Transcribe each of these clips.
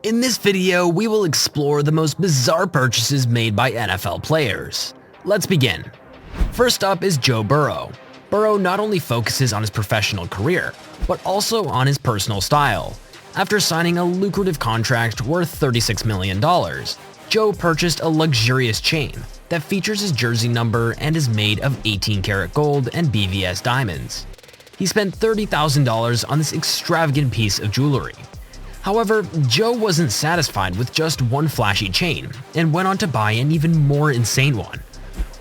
In this video, we will explore the most bizarre purchases made by NFL players. Let's begin. First up is Joe Burrow. Burrow not only focuses on his professional career, but also on his personal style. After signing a lucrative contract worth $36 million, Joe purchased a luxurious chain that features his jersey number and is made of 18-karat gold and BVS diamonds. He spent $30,000 on this extravagant piece of jewelry. However, Joe wasn't satisfied with just one flashy chain and went on to buy an even more insane one.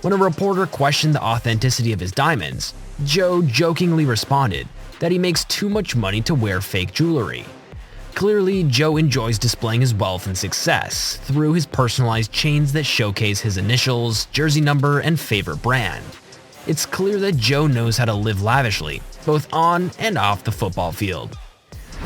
When a reporter questioned the authenticity of his diamonds, Joe jokingly responded that he makes too much money to wear fake jewelry. Clearly, Joe enjoys displaying his wealth and success through his personalized chains that showcase his initials, jersey number, and favorite brand. It's clear that Joe knows how to live lavishly, both on and off the football field.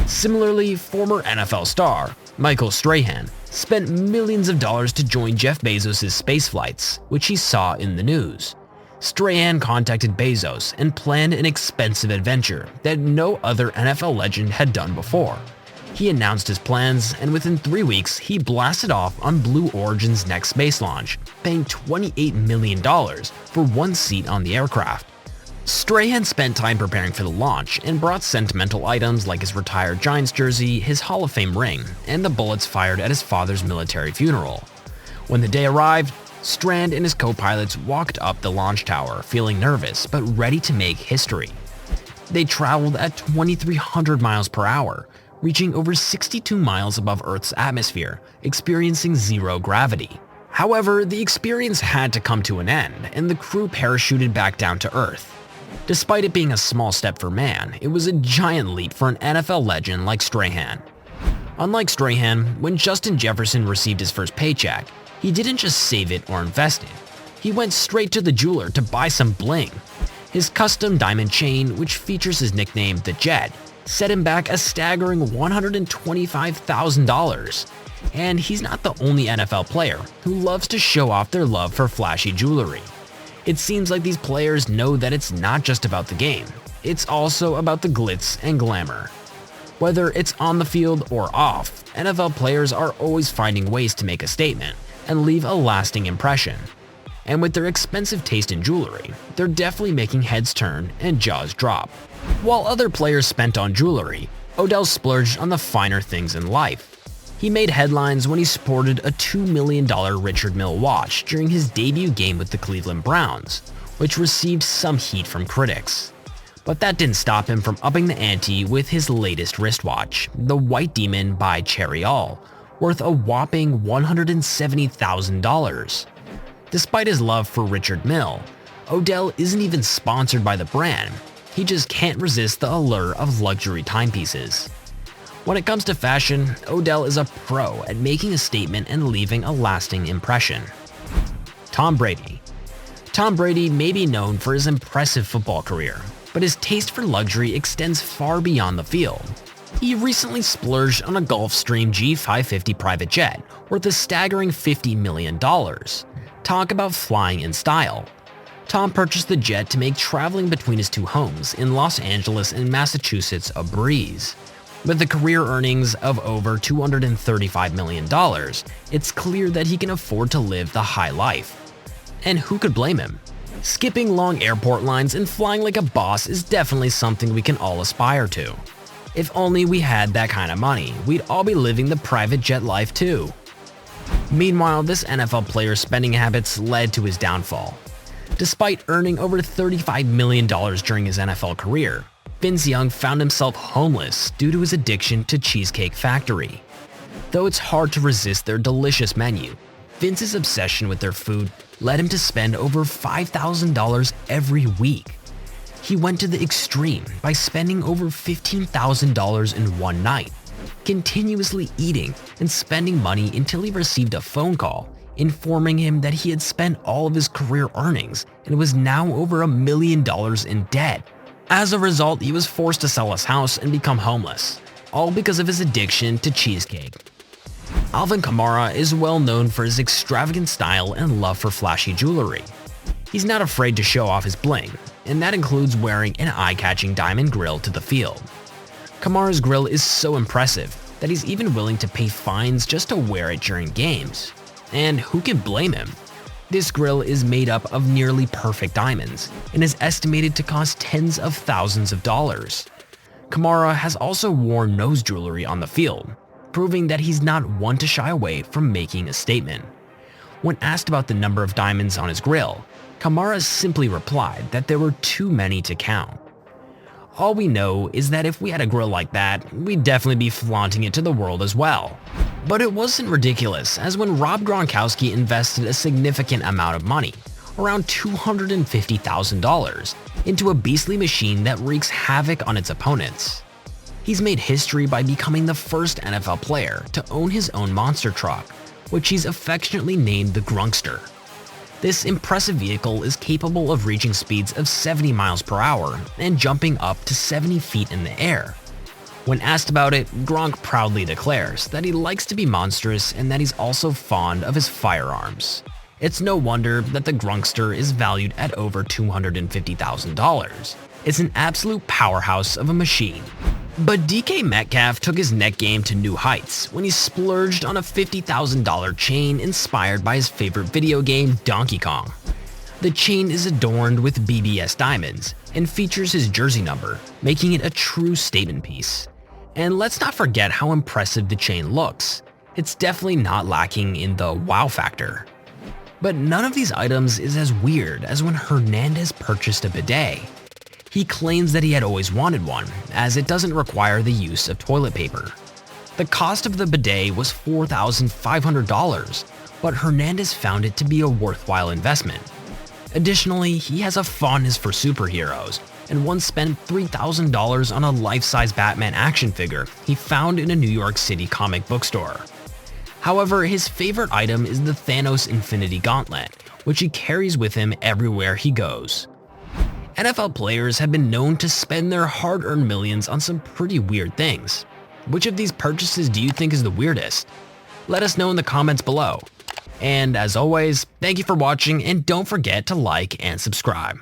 Similarly, former NFL star Michael Strahan spent millions of dollars to join Jeff Bezos' space flights, which he saw in the news. Strahan contacted Bezos and planned an expensive adventure that no other NFL legend had done before. He announced his plans, and within 3 weeks, he blasted off on Blue Origin's next space launch, paying $28 million for one seat on the aircraft. Strahan spent time preparing for the launch and brought sentimental items like his retired Giants jersey, his Hall of Fame ring, and the bullets fired at his father's military funeral. When the day arrived, Strand and his co-pilots walked up the launch tower, feeling nervous but ready to make history. They traveled at 2,300 miles per hour, reaching over 62 miles above Earth's atmosphere, experiencing zero gravity. However, the experience had to come to an end, and the crew parachuted back down to Earth. Despite it being a small step for man, it was a giant leap for an NFL legend like Strahan. Unlike Strahan, when Justin Jefferson received his first paycheck, he didn't just save it or invest it. He went straight to the jeweler to buy some bling. His custom diamond chain, which features his nickname, The Jet, set him back a staggering $125,000. And he's not the only NFL player who loves to show off their love for flashy jewelry. It seems like these players know that it's not just about the game, it's also about the glitz and glamour. Whether it's on the field or off, NFL players are always finding ways to make a statement and leave a lasting impression. And with their expensive taste in jewelry, they're definitely making heads turn and jaws drop. While other players spent on jewelry, Odell splurged on the finer things in life. He made headlines when he sported a $2 million Richard Mille watch during his debut game with the Cleveland Browns, which received some heat from critics. But that didn't stop him from upping the ante with his latest wristwatch, the White Demon by Cherry All, worth a whopping $170,000. Despite his love for Richard Mille, Odell isn't even sponsored by the brand. He just can't resist the allure of luxury timepieces. When it comes to fashion, Odell is a pro at making a statement and leaving a lasting impression. Tom Brady. Tom Brady may be known for his impressive football career, but his taste for luxury extends far beyond the field. He recently splurged on a Gulfstream G550 private jet worth a staggering $50 million. Talk about flying in style. Tom purchased the jet to make traveling between his two homes in Los Angeles and Massachusetts a breeze. With the career earnings of over $235 million, it's clear that he can afford to live the high life. And who could blame him? Skipping long airport lines and flying like a boss is definitely something we can all aspire to. If only we had that kind of money, we'd all be living the private jet life too. Meanwhile, this NFL player's spending habits led to his downfall. Despite earning over $35 million during his NFL career, Vince Young found himself homeless due to his addiction to Cheesecake Factory. Though it's hard to resist their delicious menu, Vince's obsession with their food led him to spend over $5,000 every week. He went to the extreme by spending over $15,000 in one night, continuously eating and spending money until he received a phone call informing him that he had spent all of his career earnings and was now over $1 million in debt. As a result, he was forced to sell his house and become homeless, all because of his addiction to cheesecake. Alvin Kamara is well known for his extravagant style and love for flashy jewelry. He's not afraid to show off his bling, and that includes wearing an eye-catching diamond grill to the field. Kamara's grill is so impressive, that he's even willing to pay fines just to wear it during games. And who can blame him? This grill is made up of nearly perfect diamonds and is estimated to cost tens of thousands of dollars. Kamara has also worn nose jewelry on the field, proving that he's not one to shy away from making a statement. When asked about the number of diamonds on his grill, Kamara simply replied that there were too many to count. All we know is that if we had a grill like that, we'd definitely be flaunting it to the world as well. But it wasn't ridiculous, as when Rob Gronkowski invested a significant amount of money, around $250,000, into a beastly machine that wreaks havoc on its opponents. He's made history by becoming the first NFL player to own his own monster truck, which he's affectionately named the Grunkster. This impressive vehicle is capable of reaching speeds of 70 miles per hour and jumping up to 70 feet in the air. When asked about it, Gronk proudly declares that he likes to be monstrous and that he's also fond of his firearms. It's no wonder that the Grunkster is valued at over $250,000. It's an absolute powerhouse of a machine. But DK Metcalf took his net game to new heights when he splurged on a $50,000 chain inspired by his favorite video game, Donkey Kong. The chain is adorned with BBS diamonds and features his jersey number, making it a true statement piece. And let's not forget how impressive the chain looks. It's definitely not lacking in the wow factor. But none of these items is as weird as when Hernandez purchased a bidet. He claims that he had always wanted one, as it doesn't require the use of toilet paper. The cost of the bidet was $4,500, but Hernandez found it to be a worthwhile investment. Additionally, he has a fondness for superheroes, and once spent $3,000 on a life-size Batman action figure he found in a New York City comic book store. However, his favorite item is the Thanos Infinity Gauntlet, which he carries with him everywhere he goes. NFL players have been known to spend their hard-earned millions on some pretty weird things. Which of these purchases do you think is the weirdest? Let us know in the comments below. And as always, thank you for watching and don't forget to like and subscribe.